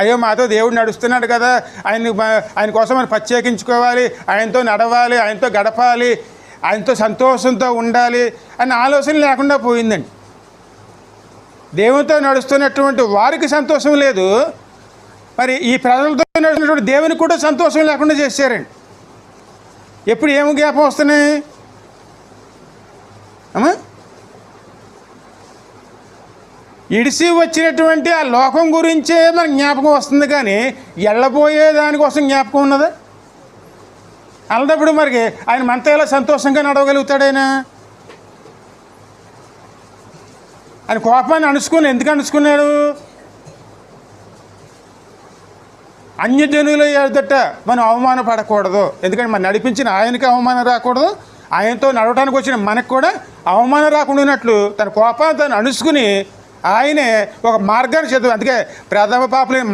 అయ్యో మాతో దేవుడు నడుస్తున్నాడు కదా, ఆయన కోసం మనం ప్రత్యేకించుకోవాలి, ఆయనతో నడవాలి, ఆయనతో గడపాలి, ఆయనతో సంతోషంతో ఉండాలి అన్న ఆలోచన లేకుండా పోయిందండి. దేవునితో నడుస్తున్నటువంటి వారికి సంతోషం లేదు, మరి ఈ ప్రజలతో నడుస్తున్నటువంటి దేవునికి కూడా సంతోషం లేకుండా చేశారండి. ఎప్పుడు ఏమి జ్ఞాపకం వస్తున్నాయి అమ్మా? ఇడిసి వచ్చినటువంటి ఆ లోకం గురించే మనకు జ్ఞాపకం వస్తుంది, కానీ వెళ్ళబోయే దానికోసం జ్ఞాపకం ఉన్నదా? అలాంటప్పుడు మరి ఆయన మనతో ఎలా సంతోషంగా నడవగలుగుతాడు? ఆయన కోపాన్ని ఎందుకు అణుచుకున్నాడు? అన్యజనుల ఎదుట మనం అవమానపడకూడదు, ఎందుకంటే మనం నడిపించిన ఆయనకి అవమానం రాకూడదు, ఆయనతో నడవడానికి వచ్చిన మనకు కూడా అవమానం రాకుండా తన కోపాన్ని తను అణుచుకుని ఆయనే ఒక మార్గాన్ని చదువు. అందుకే ప్రథమ పాపలేని